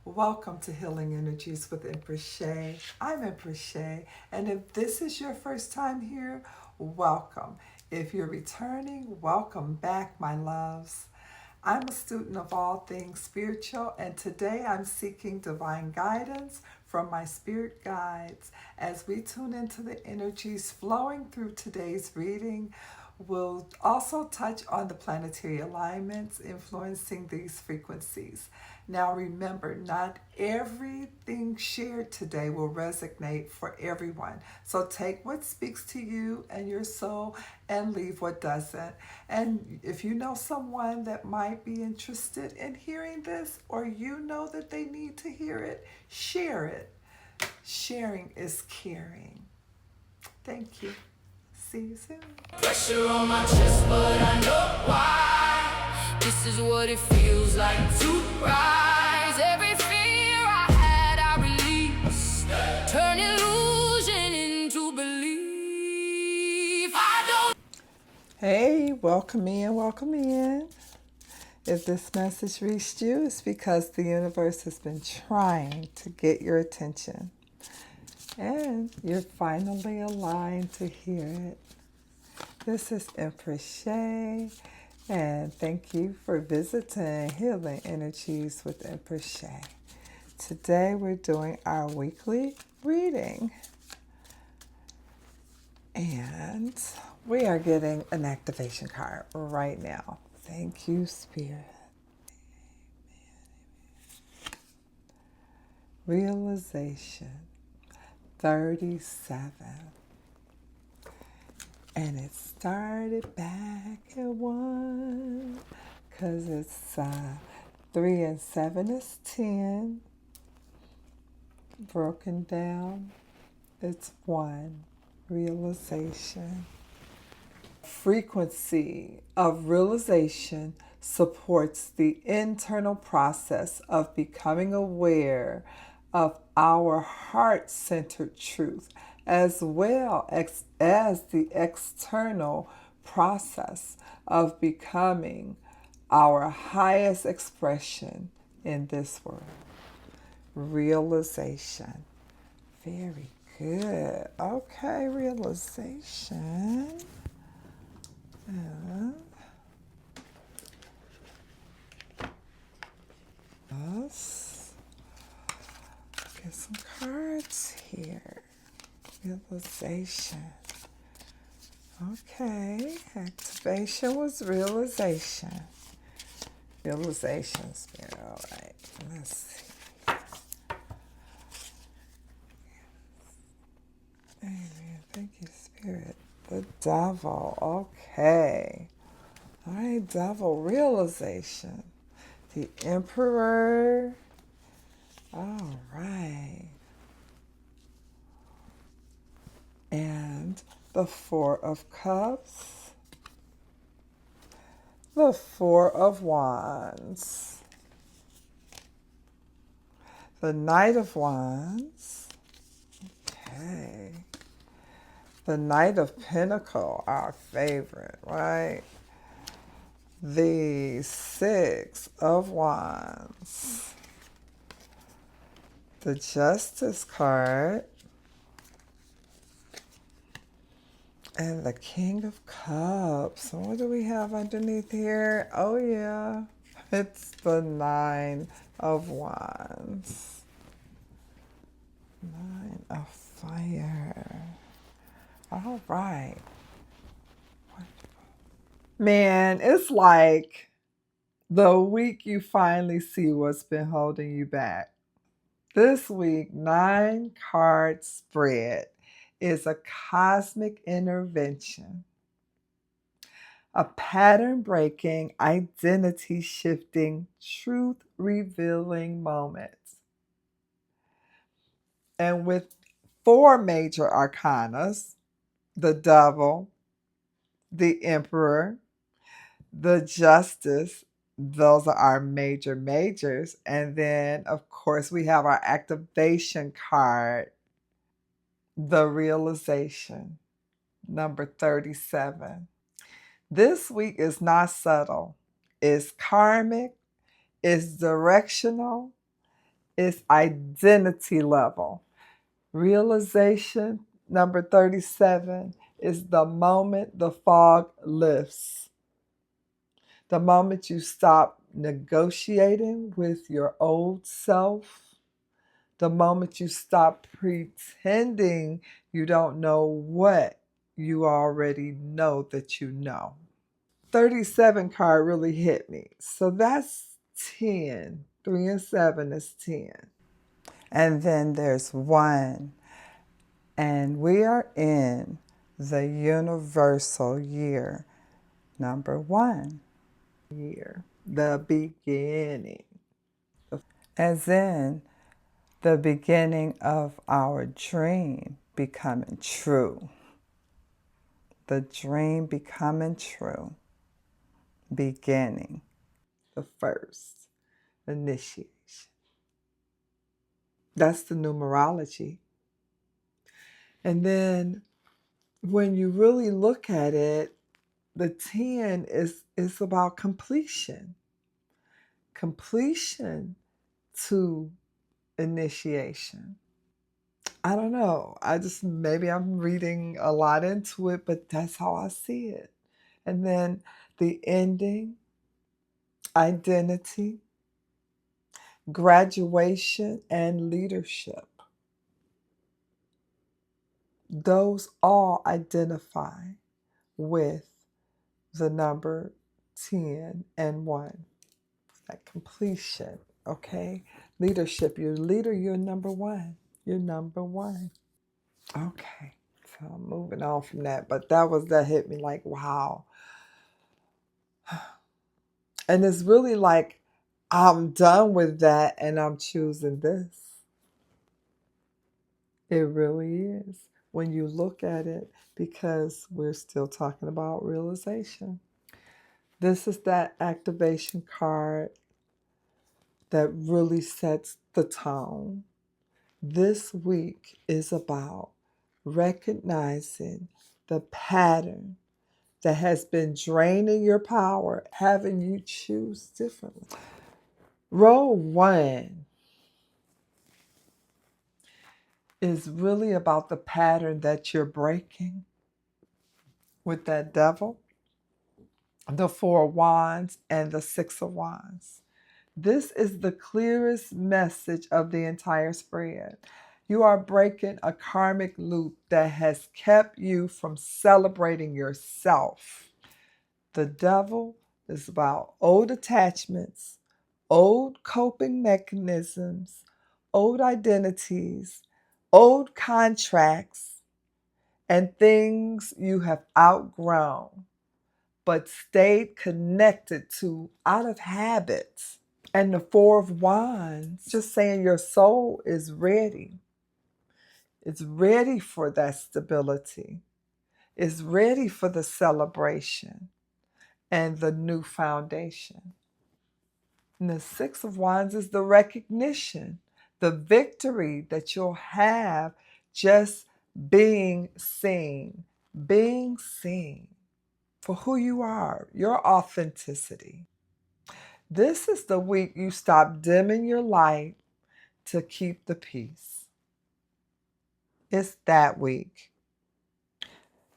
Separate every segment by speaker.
Speaker 1: Welcome to Healing Energies with Empress Shey. I'm Empress Shey, and if this is your first time here, welcome. If you're returning, welcome back, my loves. I'm a student of all things spiritual, and today I'm seeking divine guidance from my spirit guides. As we tune into the energies flowing through today's reading, we'll also touch on the planetary alignments influencing these frequencies. Now remember, not everything shared today will resonate for everyone. So take what speaks to you and your soul and leave what doesn't. And if you know someone that might be interested in hearing this, or you know that they need to hear it, share it. Sharing is caring. Thank you. See you soon.
Speaker 2: Pressure on my chest, but I know why. This is what it feels like to rise. Every fear I had, I release. Turn illusion into belief. I don't.
Speaker 1: Hey, welcome in, welcome in. If this message reached you, it's because the universe has been trying to get your attention. And you're finally aligned to hear it. This is Empress Shey, and thank you for visiting Healing Energies with Empress Shey. Today we're doing our weekly reading. And we are getting an activation card right now. Thank you, Spirit. Realization 37. And it started back at 1, because it's 3 and 7 is 10. Broken down, it's 1. Realization. Frequency of realization supports the internal process of becoming aware of our heart-centered truth, as well as the external process of becoming our highest expression in this world. Realization. Very good. Okay, realization. Let's get some cards here. Realization. Okay, activation was realization. Realization, Spirit. All right, let's see. Amen. Thank you, Spirit. The Devil. Okay. All right, Devil. Realization. The Emperor. All right. And the Four of Cups. The Four of Wands. The Knight of Wands. Okay. The Knight of Pentacles, our favorite, right? The Six of Wands. The Justice card. And the King of Cups. What do we have underneath here? Oh, yeah. It's the Nine of Wands. Nine of Fire. All right. Man, it's like the week you finally see what's been holding you back. This week, 9-card spread is a cosmic intervention, a pattern-breaking, identity-shifting, truth-revealing moment. And with 4 major arcanas, the Devil, the Emperor, the Justice, those are our majors. And then, of course, we have our activation card, the Realization, number 37. This week is not subtle. It's karmic, it's directional, It's identity level. Realization, number 37, is the moment the fog lifts. The moment you stop negotiating with your old self. The moment you stop pretending you don't know what you already know that you know. 37 card really hit me. So that's 10. 3 and 7 is 10. And then there's 1. And we are in the universal year, number 1. Year, the beginning. As in the beginning of our dream becoming true. The dream becoming true. Beginning. The first initiation. That's the numerology. And then when you really look at it, the 10 is about completion. Completion to initiation. I don't know. Maybe I'm reading a lot into it, but that's how I see it. And then the ending, identity, graduation, and leadership. Those all identify with the number 10 and 1. That completion, okay? Leadership, you're leader, you're number 1. You're number 1. Okay, so I'm moving on from that. But that hit me like, wow. And it's really like, I'm done with that and I'm choosing this. It really is when you look at it, because we're still talking about realization. This is that activation card that really sets the tone. This week is about recognizing the pattern that has been draining your power, having you choose differently. Row 1 is really about the pattern that you're breaking with that devil, the 4 of Wands, and the 6 of Wands. This is the clearest message of the entire spread. You are breaking a karmic loop that has kept you from celebrating yourself. The devil is about old attachments, old coping mechanisms, old identities, old contracts, and things you have outgrown but stayed connected to out of habit. And the 4 of Wands, just saying your soul is ready. It's ready for that stability. It's ready for the celebration and the new foundation. And the 6 of Wands is the recognition, the victory that you'll have just being seen for who you are, your authenticity. This is the week you stop dimming your light to keep the peace. It's that week.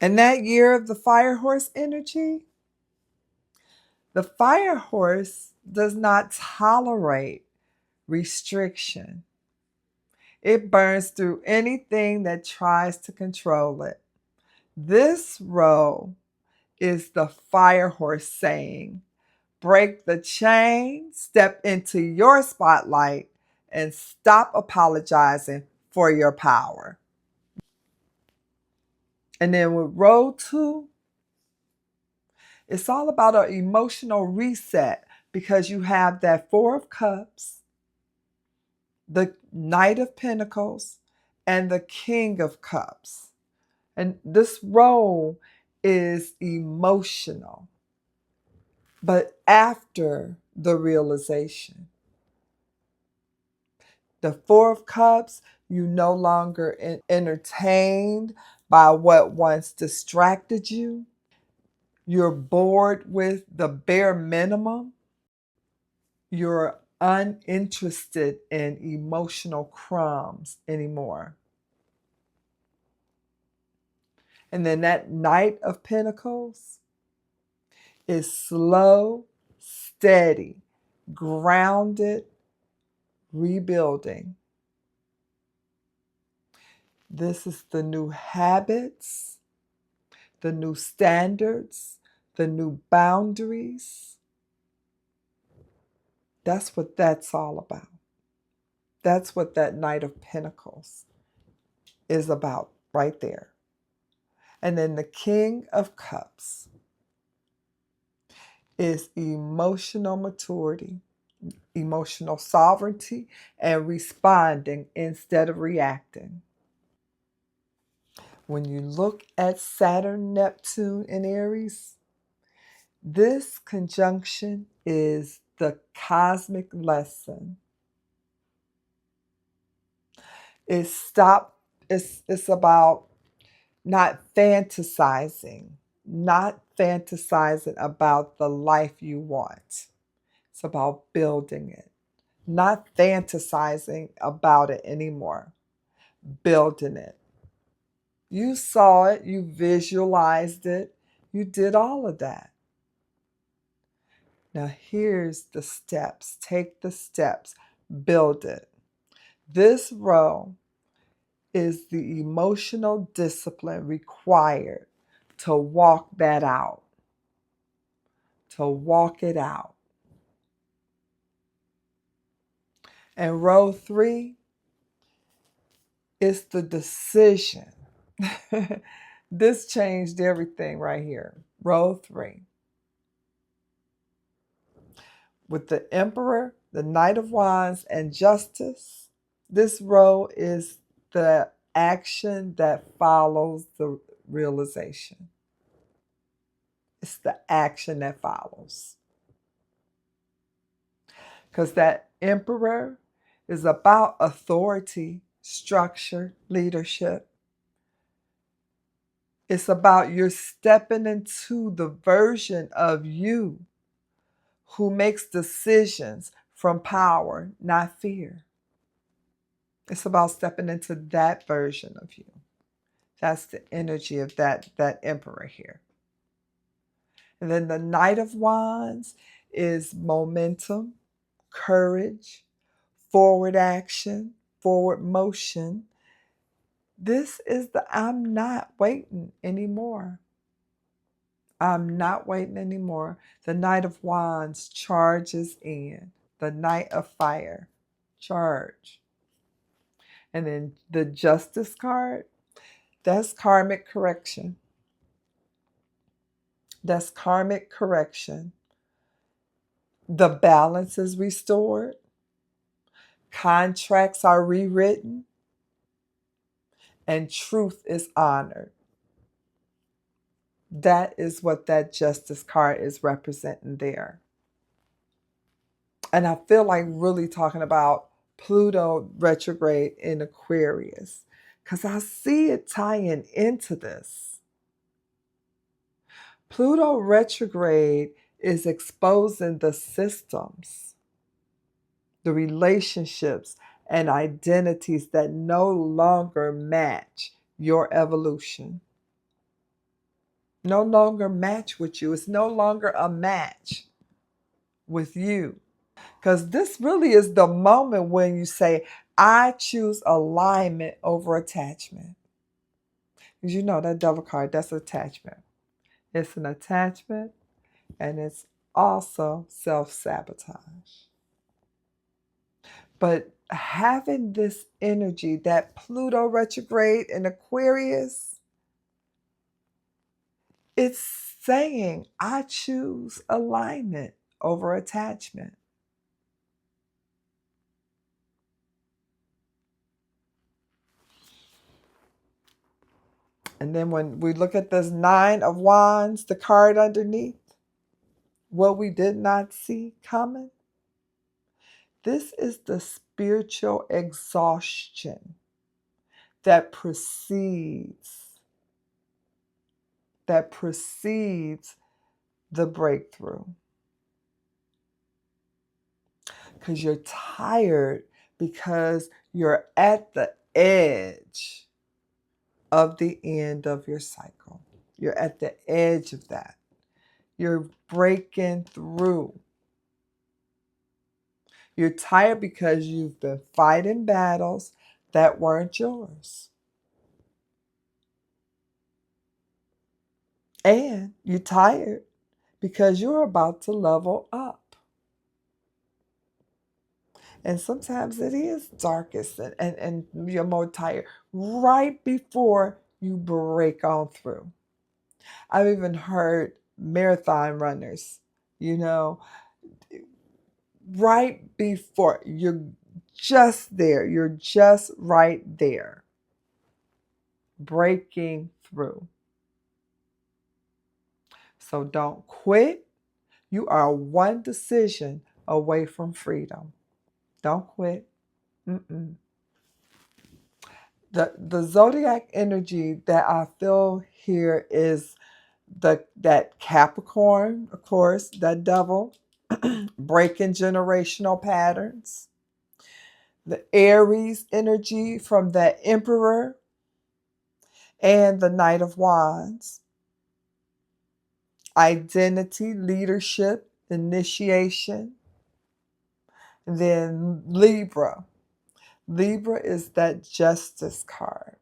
Speaker 1: And that year of the fire horse energy, the fire horse does not tolerate restriction. It burns through anything that tries to control it. This row is the fire horse saying, break the chain, step into your spotlight, and stop apologizing for your power. And then with row 2, it's all about an emotional reset, because you have that 4 of Cups, the Knight of Pentacles, and the King of Cups. And this row is emotional, but after the realization. The 4 of Cups, you no longer entertained by what once distracted you. You're bored with the bare minimum. You're uninterested in emotional crumbs anymore. And then that Knight of Pentacles is slow, steady, grounded, rebuilding. This is the new habits, the new standards, the new boundaries. That's what that's all about. That's what that Knight of Pentacles is about right there. And then the King of Cups is emotional maturity, emotional sovereignty, and responding instead of reacting. When you look at Saturn, Neptune, and Aries, this conjunction is the cosmic lesson. It's about not fantasizing about the life you want. It's about building it, not fantasizing about it anymore, building it. You saw it, you visualized it, you did all of that. Now here's the steps. Take the steps, build it. This row is the emotional discipline required to walk that out, to walk it out. And row 3 is the decision. This changed everything right here. Row 3. With the Emperor, the Knight of Wands, and Justice, this row is the action that follows the realization. It's the action that follows. Because that Emperor is about authority, structure, leadership. It's about you're stepping into the version of you who makes decisions from power, not fear. It's about stepping into that version of you. That's the energy of that Emperor here. And then the Knight of Wands is momentum, courage, forward action, forward motion. This is the I'm not waiting anymore. I'm not waiting anymore. The Knight of Wands charges in. The Knight of Fire, charge. And then the Justice card, that's karmic correction. That's karmic correction. The balance is restored. Contracts are rewritten. And truth is honored. That is what that Justice card is representing there. And I feel like really talking about Pluto retrograde in Aquarius, because I see it tying into this. Pluto retrograde is exposing the systems, the relationships, and identities that no longer match your evolution. No longer match with you. It's no longer a match with you. Because this really is the moment when you say, I choose alignment over attachment. Because you know that Devil card, that's attachment. It's an attachment, and it's also self-sabotage. But having this energy, that Pluto retrograde in Aquarius, it's saying, I choose alignment over attachment. And then when we look at this Nine of Wands, the card underneath, what we did not see coming, this is the spiritual exhaustion that precedes the breakthrough. because you're tired, because you're at the edge of the end of your cycle. You're at the edge of that. You're breaking through. You're tired because you've been fighting battles that weren't yours. And you're tired because you're about to level up. And sometimes it is darkest and you're more tired right before you break on through. I've even heard marathon runners, right before you're just there, you're just right there, breaking through. So don't quit. You are one decision away from freedom. Don't quit. Mm-mm. The zodiac energy that I feel here is that Capricorn, of course, that devil, breaking generational patterns. The Aries energy from that Emperor and the Knight of Wands. Identity, leadership, initiation. Then Libra. Libra is that Justice card.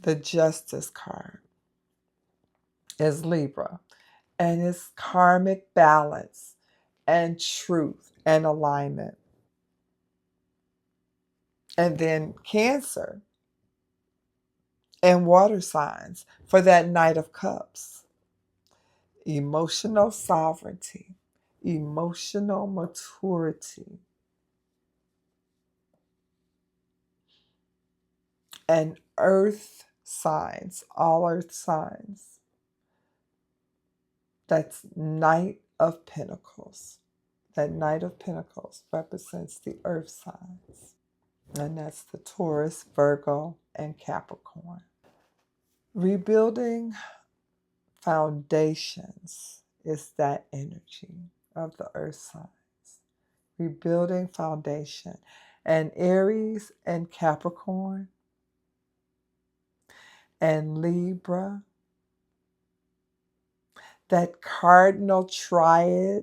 Speaker 1: The Justice card is Libra. And it's karmic balance and truth and alignment. And then Cancer and water signs for that Knight of Cups. Emotional sovereignty, emotional maturity, and earth signs, all earth signs. That's Knight of Pentacles. That Knight of Pentacles represents the earth signs. And that's the Taurus, Virgo, and Capricorn. Rebuilding foundations is that energy of the earth signs. Rebuilding foundation. And Aries and Capricorn and Libra, that cardinal triad,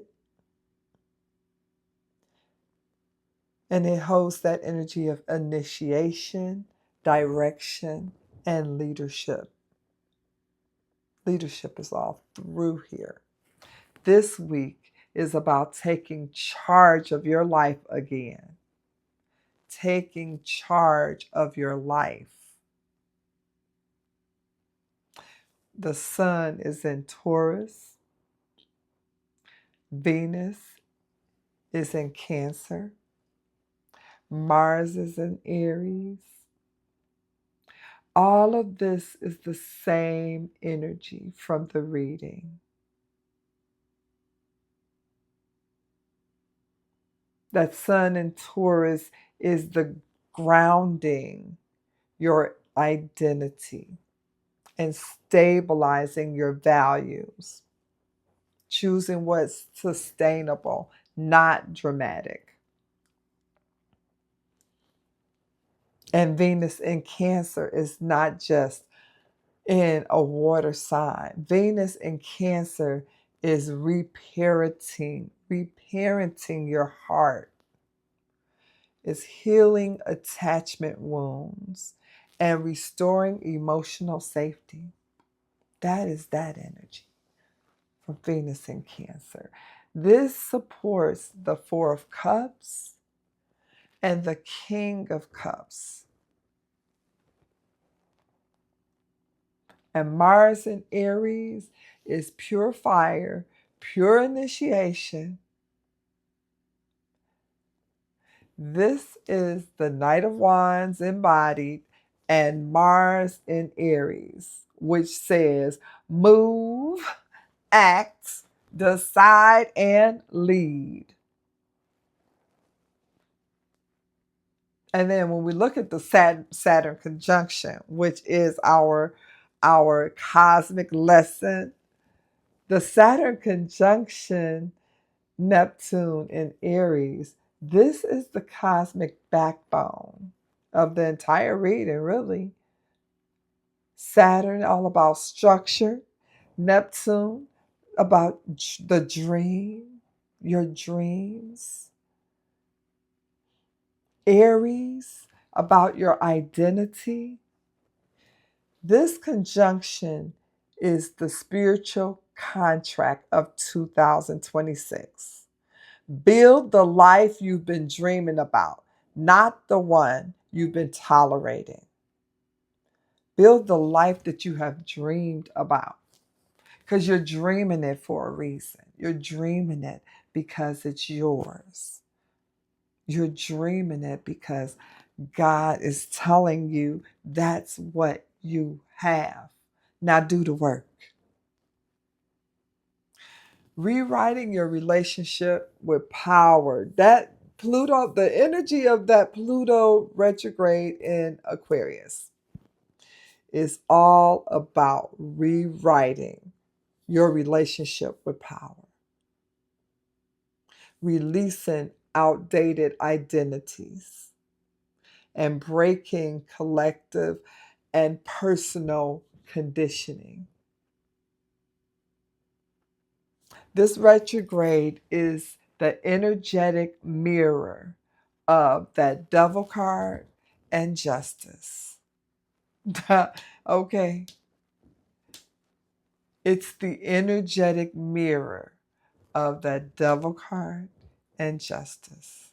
Speaker 1: and it holds that energy of initiation, direction, and leadership. Leadership is all through here. This week is about taking charge of your life again. Taking charge of your life. The sun is in Taurus. Venus is in Cancer. Mars is in Aries. All of this is the same energy from the reading. That sun in Taurus is the grounding your identity and stabilizing your values. Choosing what's sustainable, not dramatic. And Venus in Cancer is not just in a water sign. Venus in Cancer is reparenting your heart. Is healing attachment wounds and restoring emotional safety. That is that energy from Venus in Cancer. This supports the Four of Cups and the King of Cups. And Mars in Aries is pure fire, pure initiation. This is the Knight of Wands embodied and Mars in Aries, which says move, act, decide, and lead. And then when we look at the Saturn conjunction, which is our cosmic lesson The Saturn conjunction Neptune in Aries, this is the cosmic backbone of the entire reading, really. Saturn, all about structure. Neptune, about the dream, your dreams. Aries, about your identity. This conjunction is the spiritual contract of 2026. Build the life you've been dreaming about, not the one you've been tolerating. Build the life that you have dreamed about, because you're dreaming it for a reason. You're dreaming it because it's yours. You're dreaming it because God is telling you that's what you have. Now do the work. Rewriting your relationship with power. That Pluto, the energy of that Pluto retrograde in Aquarius is all about rewriting your relationship with power, releasing outdated identities, and breaking collective and personal conditioning. This retrograde is the energetic mirror of that devil card and justice. Okay. It's the energetic mirror of that devil card and justice.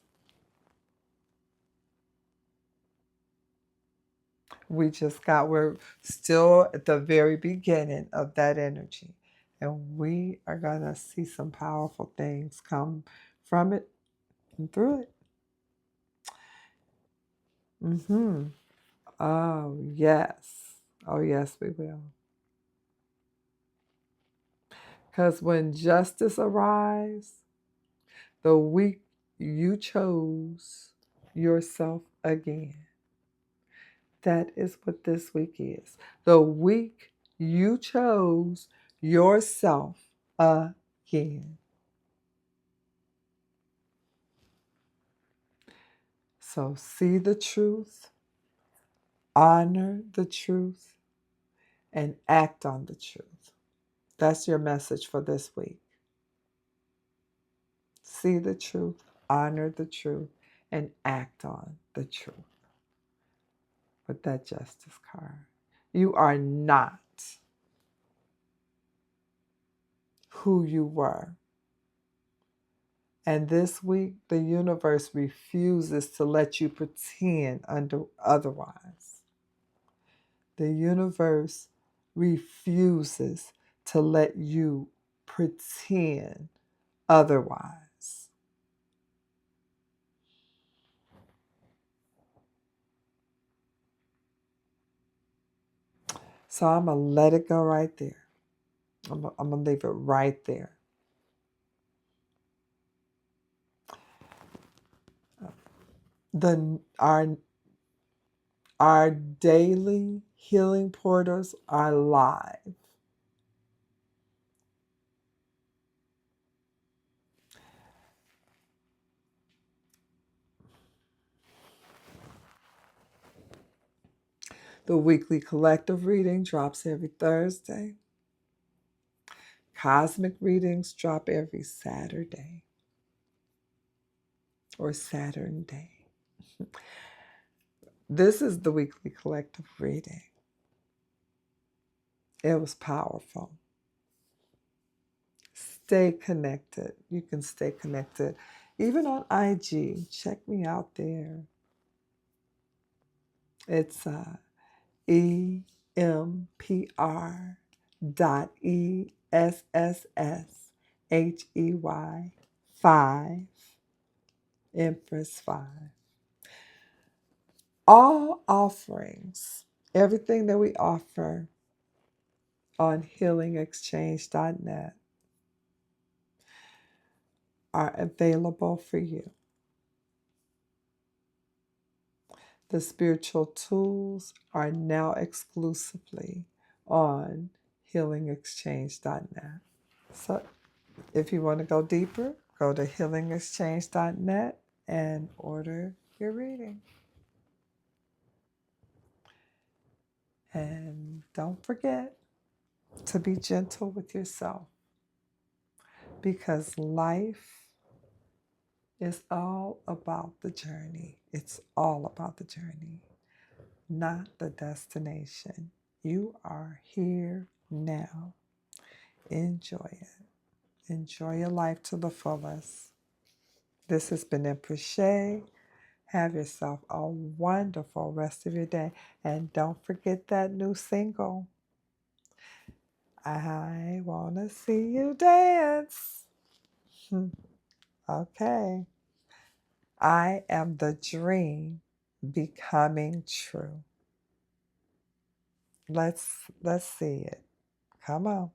Speaker 1: We're still at the very beginning of that energy. And we are going to see some powerful things come from it and through it. Oh, yes. Oh, yes, we will. Because when justice arrives, the week you chose yourself again. That is what this week is. The week you chose yourself again. So see the truth, honor the truth, and act on the truth. That's your message for this week. See the truth, honor the truth, and act on the truth. With that justice card, you are not who you were. And this week, the universe refuses to let you pretend otherwise. The universe refuses to let you pretend otherwise. So I'm going to let it go right there. I'm going to leave it right there. Our daily healing portals are live. The weekly collective reading drops every Thursday. Cosmic readings drop every Saturday or Saturn day. This is the weekly collective reading. It was powerful. Stay connected. You can stay connected. Even on IG, check me out there. It's EMPR.ESSSHEY 5, Empress 5. All offerings, everything that we offer on healingexchange.net are available for you. The spiritual tools are now exclusively on healingexchange.net. So if you want to go deeper, go to healingexchange.net and order your reading. And don't forget to be gentle with yourself, because life is all about the journey. It's all about the journey, not the destination. You are here now. Enjoy it. Enjoy your life to the fullest. This has been Empress Shey. Have yourself a wonderful rest of your day. And don't forget that new single. I want to see you dance. Okay. I am the dream becoming true. Let's see it. Come on.